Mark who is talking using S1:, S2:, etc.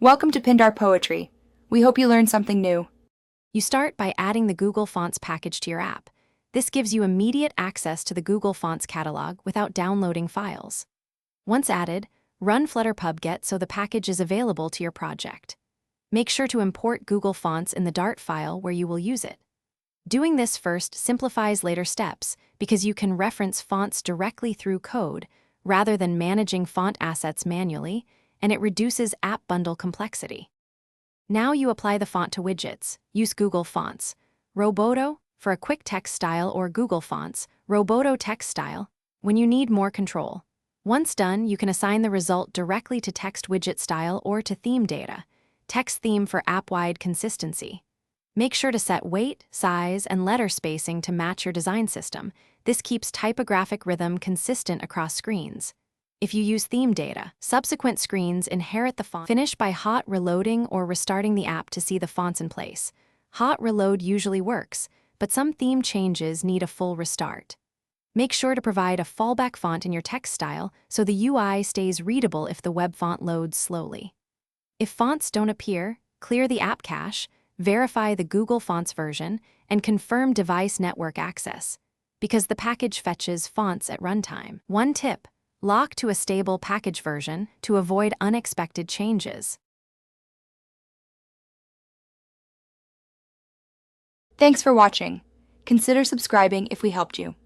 S1: Welcome to Pindar Poetry. We hope you learned something new.
S2: You start by adding the Google Fonts package to your app. This gives you immediate access to the Google Fonts catalog without downloading files. Once added, run Flutter pubget so the package is available to your project. Make sure to import Google Fonts in the Dart file where you will use it. Doing this first simplifies later steps because you can reference fonts directly through code rather than managing font assets manually, and it reduces app bundle complexity. Now you apply the font to widgets. Use Google Fonts. Roboto for a quick text style or Google Fonts, Roboto text style, when you need more control. Once done, you can assign the result directly to text widget style or to theme data. Text theme for app-wide consistency. Make sure to set weight, size, and letter spacing to match your design system. This keeps typographic rhythm consistent across screens. If you use theme data, subsequent screens inherit the font. Finish by hot reloading or restarting the app to see the fonts in place. Hot reload usually works, but some theme changes need a full restart. Make sure to provide a fallback font in your text style so the UI stays readable if the web font loads slowly. If fonts don't appear, clear the app cache, verify the Google Fonts version, and confirm device network access, because the package fetches fonts at runtime. One tip: lock to a stable package version to avoid unexpected changes.
S1: Thanks for watching. Consider subscribing if we helped you.